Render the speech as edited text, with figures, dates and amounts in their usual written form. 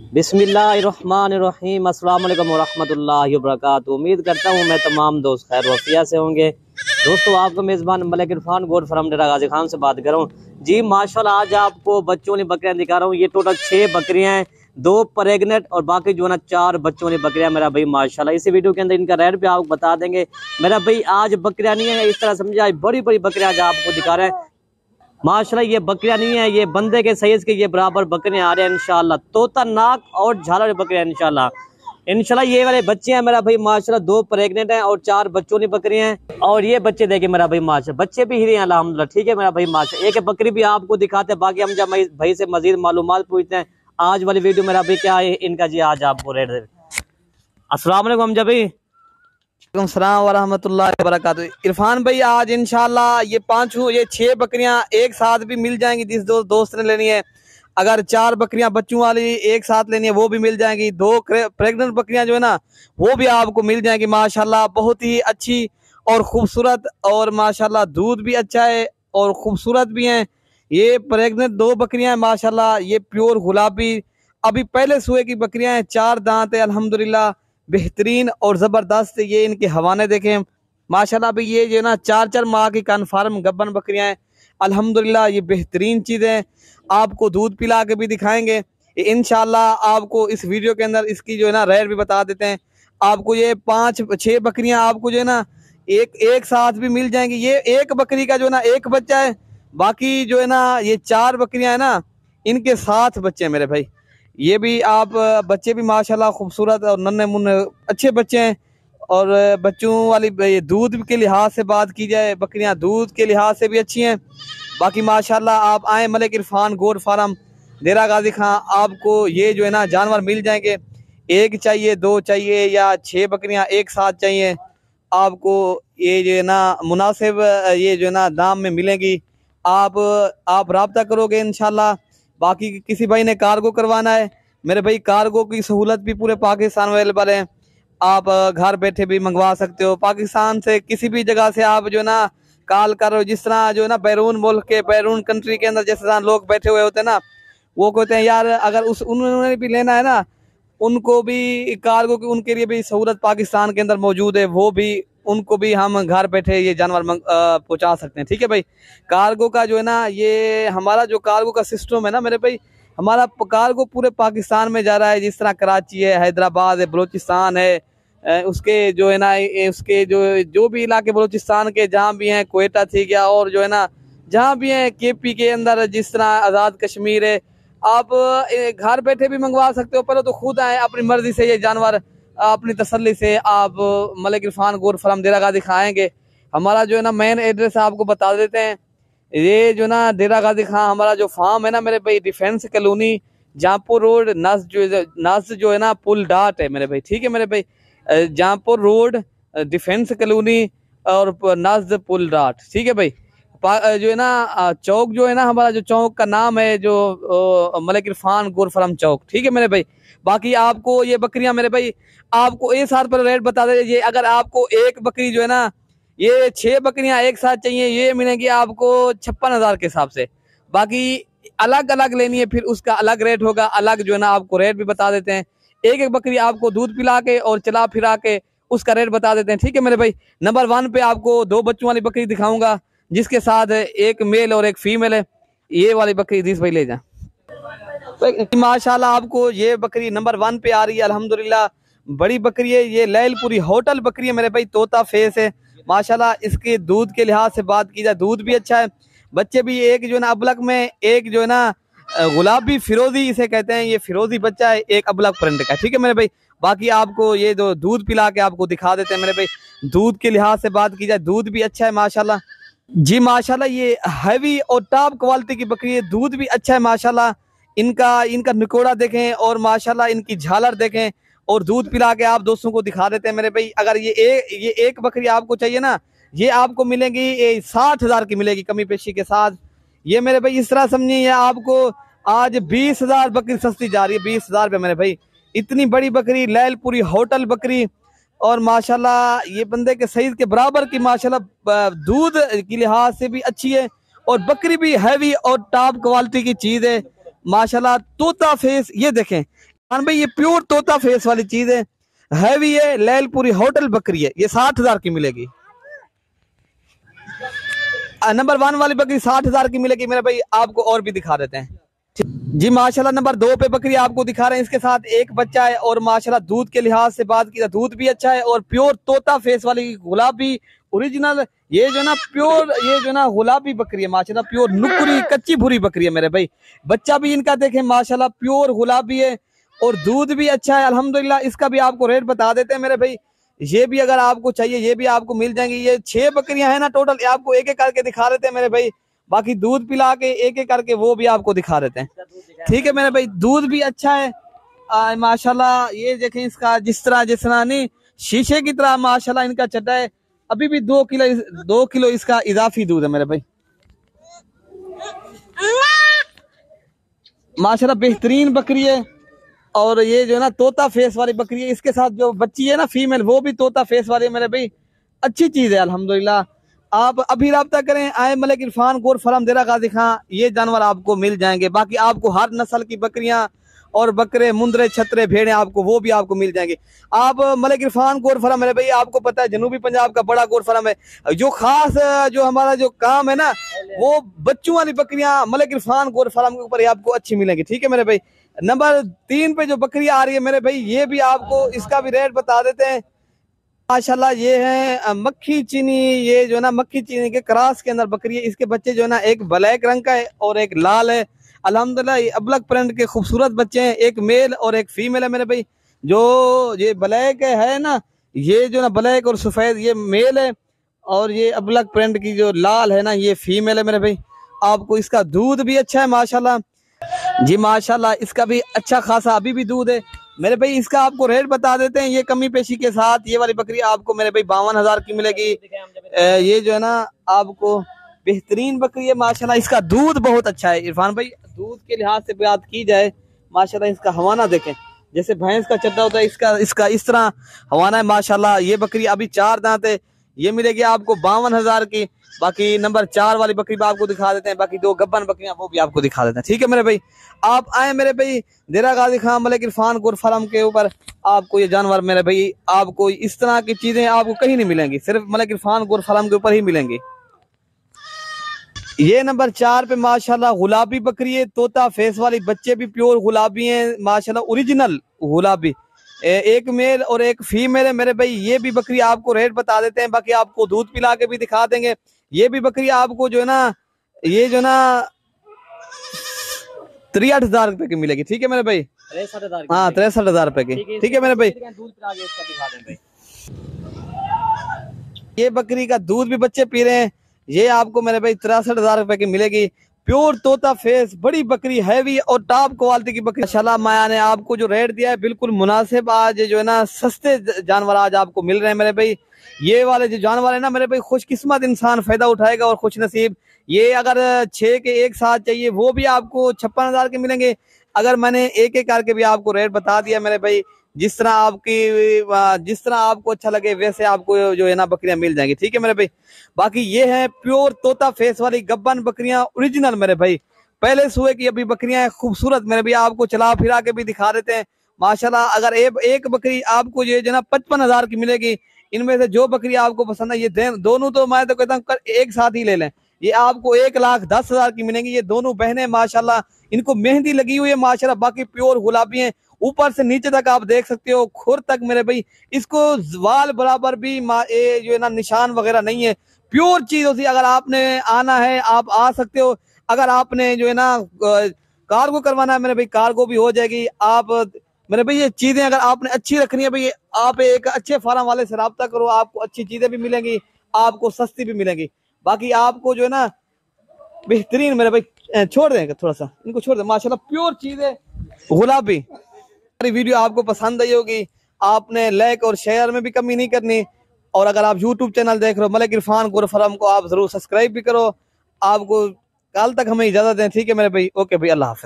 बिस्मिल्लाहिर्रहमानिर्रहीम, अस्सलाम वालेकुम वरहमतुल्लाहि वबरकातुहू। उम्मीद करता हूँ मैं तमाम दोस्त खैर वफिया से होंगे। दोस्तों, आपको मेज़बान मलिक इरफान गोड फ्रॉम डेरा गाजी खान से बात कर रहा हूँ जी। माशाल्लाह, आज आपको बच्चों वाली बकरियाँ दिखा रहा हूँ। ये टोटल 6 बकरियाँ हैं, 2 प्रेग्नेंट और बाकी जो है ना 4 बच्चों वाली बकरियाँ मेरा भाई माशाल्लाह। इसी वीडियो के अंदर इनका रेट भी आपको बता देंगे मेरा भाई। आज बकरियाँ नहीं है इस तरह समझे, आज बड़ी बड़ी बकरियाँ आज आपको दिखा रहे हैं माशाल्लाह। ये बकरियां नहीं है, ये बंदे के साइज के ये बराबर बकरियां आ रहे हैं इंशाल्लाह। तोता नाक और झालर बकरियां इंशाल्लाह ये वाले बच्चे हैं मेरा भाई माशाल्लाह। 2 प्रेग्नेंट हैं और 4 बच्चों की बकरियां हैं। और ये बच्चे देखे मेरा भाई माशाल्लाह, बच्चे भी हिरे हैं अल्हम्दुलिल्लाह। ठीक है मेरा भाई माशाल्लाह। एक बकरी भी आपको दिखाते हैं, बाकी हम जब भाई से मजीद मालूमात पूछते हैं। आज वाली वीडियो मेरा भाई क्या है इनका जी, आज आपको रेट दे। अस्सलाम वालेकुम हमजा भाई। सलाम वरहमतुल्लाहि वबरकातुहू। इरफान भाई, आज इंशाल्लाह ये 6 बकरियां एक साथ भी मिल जाएंगी जिस दोस्त ने लेनी है। अगर 4 बकरियां बच्चों वाली एक साथ लेनी है वो भी मिल जाएंगी। 2 प्रेग्नेंट बकरियां जो है ना वो भी आपको मिल जाएंगी माशाल्लाह। बहुत ही अच्छी और खूबसूरत, और माशाल्लाह दूध भी अच्छा है और खूबसूरत भी हैं। ये प्रेग्नेंट 2 बकरियां हैं माशाल्लाह। ये प्योर गुलाबी अभी पहले सुए की बकरियां हैं। 4 दांत है अल्हम्दुलिल्लाह, बेहतरीन और ज़बरदस्त। ये इनके हवाने देखें माशाल्लाह। अभी ये जो ना 4 माह की कन्फर्म गब्बन बकरियां हैं अल्हम्दुलिल्लाह। ये बेहतरीन चीज़ें आपको दूध पिला के भी दिखाएंगे इंशाल्लाह। आपको इस वीडियो के अंदर इसकी जो है ना रेट भी बता देते हैं। आपको ये 5-6 बकरियां आपको जो है ना एक साथ भी मिल जाएंगी। ये एक बकरी का जो है ना एक बच्चा है, बाकी जो है ना ये 4 बकरियां है ना इनके 7 बच्चे हैं मेरे भाई। ये भी आप बच्चे भी माशाल्लाह खूबसूरत और नन्हे मुन्ने अच्छे बच्चे हैं। और बच्चों वाली दूध के लिहाज से बात की जाए, बकरियां दूध के लिहाज से भी अच्छी हैं। बाकी माशाल्लाह आप आए मलिक इरफान गोड फार्म डेरा गाजी खां, आपको ये जो है ना जानवर मिल जाएंगे। 1 चाहिए, 2 चाहिए या 6 बकरियां एक साथ चाहिए, आपको ये जो है ना मुनासिब ये जो है ना दाम में मिलेंगी। आप रब्ता करोगे इंशाल्लाह। बाकी किसी भाई ने कार्गो करवाना है मेरे भाई, कार्गो की सहूलत भी पूरे पाकिस्तान में अवेलेबल है। आप घर बैठे भी मंगवा सकते हो पाकिस्तान से, किसी भी जगह से आप जो ना कॉल करो। जिस तरह जो ना बैरून मुल्क के, बैरून कंट्री के अंदर जिस तरह लोग बैठे हुए होते हैं ना, वो कहते हैं यार अगर उन्होंने भी लेना है ना, उनको भी कार्गो की उनके लिए भी सहूलत पाकिस्तान के अंदर मौजूद है। वो भी उनको भी हम घर बैठे ये जानवर पहुंचा सकते हैं। ठीक है भाई। कार्गो का जो है ना ये हमारा जो कार्गो का सिस्टम है ना मेरे भाई, हमारा कार्गो पूरे पाकिस्तान में जा रहा है। जिस तरह कराची है, हैदराबाद है, बलूचिस्तान है, उसके जो है ना उसके जो भी इलाके बलूचिस्तान के जहाँ भी हैं, कोयटा थी गया, और जो है ना जहाँ भी हैं KP के अंदर, जिस तरह आज़ाद कश्मीर है, आप घर बैठे भी मंगवा सकते हो। पहले तो खुद आए अपनी मर्जी से ये जानवर अपनी तसल्ली से आप मलिक इरफान गोड फार्म डेरा गाजी खां आएंगे। हमारा जो है ना मेन एड्रेस आपको बता देते हैं। ये जो ना डेरा गाजी खां हमारा जो फार्म है ना मेरे भाई, डिफेंस कॉलोनी, जहाँपुर रोड, नस जो है ना पुल डाट है मेरे भाई। ठीक है मेरे भाई, जहाँपुर रोड, डिफेंस कॉलोनी और नस पुल डाट। ठीक है भाई। जो है ना चौक जो है ना, हमारा जो चौक का नाम है जो मलिक इरफान गोड फार्म चौक। ठीक है मेरे भाई। बाकी आपको ये बकरियां मेरे भाई आपको एक साथ पर रेट बता दे। ये अगर आपको एक बकरी जो है ना ये 6 बकरियां एक साथ चाहिए, ये मिलेंगी आपको 56,000 के हिसाब से। बाकी अलग अलग लेनी है फिर उसका अलग रेट होगा, अलग जो है ना आपको रेट भी बता देते हैं। एक एक बकरी आपको दूध पिला के और चला फिरा के उसका रेट बता देते हैं। ठीक है मेरे भाई। नंबर 1 पे आपको 2 बच्चों वाली बकरी दिखाऊंगा जिसके साथ एक मेल और एक फीमेल है। ये वाली बकरी दिस भाई ले जा माशाल्लाह। आपको ये बकरी नंबर 1 पे आ रही है अल्हम्दुलिल्लाह। बड़ी बकरी है ये, लैलपुरी होटल बकरी है मेरे भाई, तोता फेस है माशाल्लाह। इसके दूध के लिहाज से बात की जाए, दूध भी अच्छा है। बच्चे भी एक जो है ना अबलक में, एक जो है ना गुलाबी फिरोजी इसे कहते हैं, ये फिरोजी बच्चा है, एक अबलक प्रिंट का। ठीक है मेरे भाई। बाकी आपको ये जो दूध पिला के आपको दिखा देते हैं मेरे भाई। दूध के लिहाज से बात की जाए, दूध भी अच्छा है माशाल्लाह जी माशाल्लाह। ये हैवी और टॉप क्वालिटी की बकरी है, दूध भी अच्छा है माशाल्लाह। इनका निकोड़ा देखें और माशाल्लाह इनकी झालर देखें, और दूध पिला के आप दोस्तों को दिखा देते हैं मेरे भाई। अगर ये एक बकरी आपको चाहिए ना, ये आपको मिलेगी 60,000 की मिलेगी कमी पेशी के साथ। ये मेरे भाई इस तरह समझिए, ये आपको आज 20,000 बकरी सस्ती जा रही है, 20,000 रुपये मेरे भाई। इतनी बड़ी बकरी, लैलपुरी होटल बकरी, और माशाल्लाह ये बंदे के सईद के बराबर की माशाल्लाह दूध की लिहाज से भी अच्छी है, और बकरी भी हैवी और टॉप क्वालिटी की चीज़ है माशाल्लाह। तोता फेस ये देखें, हाँ भाई, ये प्योर तोता फेस वाली चीज है भी है, लैलपुरी होटल बकरी है, ये 60,000 की मिलेगी। नंबर 1 वाली बकरी 60,000 की मिलेगी मेरे भाई। आपको और भी दिखा देते हैं जी। माशाल्लाह नंबर 2 पे बकरी आपको दिखा रहे हैं, इसके साथ एक बच्चा है और माशाल्लाह दूध के लिहाज से बात की तो दूध भी अच्छा है और प्योर तोता फेस वाली गुलाबी ओरिजिनल, ये जो ना प्योर, ये जो ना गुलाबी बकरी है माशाल्लाह, प्योर नुकुरी कच्ची भूरी बकरी है मेरे भाई। बच्चा भी इनका देखें माशाल्लाह प्योर गुलाबी है और दूध भी अच्छा है अल्हम्दुलिल्लाह। इसका भी आपको रेट बता देते हैं मेरे भाई। ये भी अगर आपको चाहिए ये भी आपको मिल जाएंगी। ये 6 बकरियां हैं ना टोटल, आपको एक एक करके दिखा देते हैं मेरे भाई। बाकी दूध पिला के एक एक करके वो भी आपको दिखा देते हैं, ठीक है मेरे भाई। दूध भी अच्छा है माशाल्लाह। ये देखें इसका जिस तरह नहीं शीशे की तरह माशाल्लाह इनका चटा है। अभी भी 2 किलो इसका इजाफी दूध है मेरे भाई माशाल्लाह। बेहतरीन बकरी है और ये जो ना तोता फेस वाली बकरी है, इसके साथ जो बच्ची है ना फीमेल वो भी तोता फेस वाली है मेरे भाई। अच्छी चीज है अल्हम्दुलिल्लाह। आप अभी रब्ता करें, आए मलिक इरफान गोट फार्म देरा गाजी खां, ये जानवर आपको मिल जाएंगे। बाकी आपको हर नस्ल की बकरियां और बकरे मुंदरे छतरे भेड़े आपको वो भी आपको मिल जाएंगे। आप मलिक इरफान गोट फार्म मेरे भाई, आपको पता है जनूबी पंजाब का बड़ा गोट फार्म है। जो खास जो हमारा जो काम है ना वो बच्चों वाली बकरियां मलिक इरफान गोट फार्म के ऊपर आपको अच्छी मिलेंगी, ठीक है मेरे भाई। नंबर 3 पे जो बकरी आ रही है मेरे भाई, ये भी आपको इसका भी रेट बता देते हैं माशाल्लाह। ये है मक्खी चीनी, ये जो ना मक्खी चीनी के क्रॉस के अंदर बकरी है। इसके बच्चे जो है ना एक ब्लैक रंग का है और एक लाल है अल्हम्दुलिल्लाह। ये अबलक प्रिंट के खूबसूरत बच्चे हैं, एक मेल और एक फीमेल है मेरे भाई। जो ये ब्लैक है ना, ये जो ना ब्लैक और सफेद ये मेल है और ये अबलक प्रिंट की जो लाल है ना ये फीमेल है मेरे भाई। आपको इसका दूध भी अच्छा है माशाल्लाह जी माशाल्लाह। इसका भी अच्छा खासा अभी भी दूध है मेरे भाई। इसका आपको रेट बता देते हैं, ये कमी पेशी के साथ ये वाली बकरी आपको मेरे भाई 52,000 की मिलेगी। ये जो है ना आपको बेहतरीन बकरी है माशाल्लाह। इसका दूध बहुत अच्छा है इरफान भाई। दूध के लिहाज से बात की जाए माशाल्लाह, इसका हवाना देखें जैसे भैंस का चड्डा होता है, इसका इस तरह हवाना है माशाल्लाह। ये बकरी अभी 4 दांत है, ये मिलेगी आपको 52,000 की। बाकी नंबर 4 वाली बकरी भी आपको दिखा देते हैं, बाकी 2 गब्बन बकरियां वो भी आपको दिखा देते हैं, ठीक है मेरे भाई। आप आए मेरे भाई देरा गाजी खां मलिक इरफान गोट फार्म के ऊपर, आपको ये जानवर मेरे भाई आपको इस तरह की चीजें आपको कहीं नहीं मिलेंगी, सिर्फ मलिक इरफान गोट फार्म के ऊपर ही मिलेंगी। ये नंबर 4 पे माशाल्लाह गुलाबी बकरी है, तोता फेस वाली, बच्चे भी प्योर गुलाबी हैं माशाल्लाह, ओरिजिनल गुलाबी। एक मेल और एक फीमेल है मेरे भाई। ये भी बकरी आपको रेट बता देते हैं, बाकी आपको दूध पिला के भी दिखा देंगे। ये भी बकरी आपको जो है ना ये जो ना 63,000 रुपए की मिलेगी, ठीक है मेरे भाई। 63,000 हाँ 63,000 रुपए की, ठीक है मेरे भाई। दूध पिला के इसका दिखा दें भाई। ये बकरी का दूध भी बच्चे पी रहे हैं, ये आपको मेरे भाई 63,000 रुपए की मिलेगी। प्योर तोता फेस बड़ी बकरी हैवी और टॉप क्वालिटी की बकरी माशाल्लाह। माया ने आपको जो रेट दिया है बिल्कुल मुनासिब। आज जो है ना सस्ते जानवर आज आपको मिल रहे हैं मेरे भाई। ये वाले जो जानवर है ना मेरे भाई, खुशकिस्मत इंसान फायदा उठाएगा और खुश नसीब। ये अगर 6 के एक साथ चाहिए वो भी आपको 56,000 के मिलेंगे। अगर मैंने एक एक करके भी आपको रेट बता दिया मेरे भाई, जिस तरह आपको अच्छा लगे वैसे आपको जो है ना बकरियां मिल जाएंगी, ठीक है मेरे भाई। बाकी ये है प्योर तोता फेस वाली गब्बन बकरियां ओरिजिनल मेरे भाई, पहले सुए की अभी बकरियां हैं खूबसूरत मेरे भाई। आपको चला फिरा के भी दिखा देते हैं माशाल्लाह। अगर एक बकरी आपको ये जो ना 55,000 की मिलेगी। इनमें से जो बकरी आपको पसंद है ये दोनों तो मैं तो कहता हूँ एक साथ ही ले लें, ये आपको 1,10,000 की मिलेंगी। ये दोनों बहनें माशाल्लाह, इनको मेहंदी लगी हुई है माशाल्लाह। बाकी प्योर गुलाबी हैं, ऊपर से नीचे तक आप देख सकते हो, खुर तक मेरे भाई। इसको वाल बराबर भी ये जो है ना निशान वगैरह नहीं है, प्योर चीज होती है। अगर आपने आना है आप आ सकते हो। अगर आपने जो है ना कार्गो करवाना है मेरे भाई, कार्गो भी हो जाएगी। आप मेरे भाई ये चीजें अगर आपने अच्छी रखनी है भाई, आप एक अच्छे फार्म वाले से रब्ता करो, आपको अच्छी चीजें भी मिलेंगी, आपको सस्ती भी मिलेंगी। बाकी आपको जो है ना बेहतरीन मेरे भाई छोड़ देंगे, थोड़ा सा इनको छोड़ दें माशाल्लाह, प्योर चीज है गुलाबी। हमारी वीडियो आपको पसंद आई होगी, आपने लाइक और शेयर में भी कमी नहीं करनी। और अगर आप यूट्यूब चैनल देख रहे हो मलिक इरफान गोट फार्म को, आप जरूर सब्सक्राइब भी करो। आपको कल तक हमें इजाजत दें, ठीक है मेरे भाई। ओके भाई, अल्लाह हाफिज।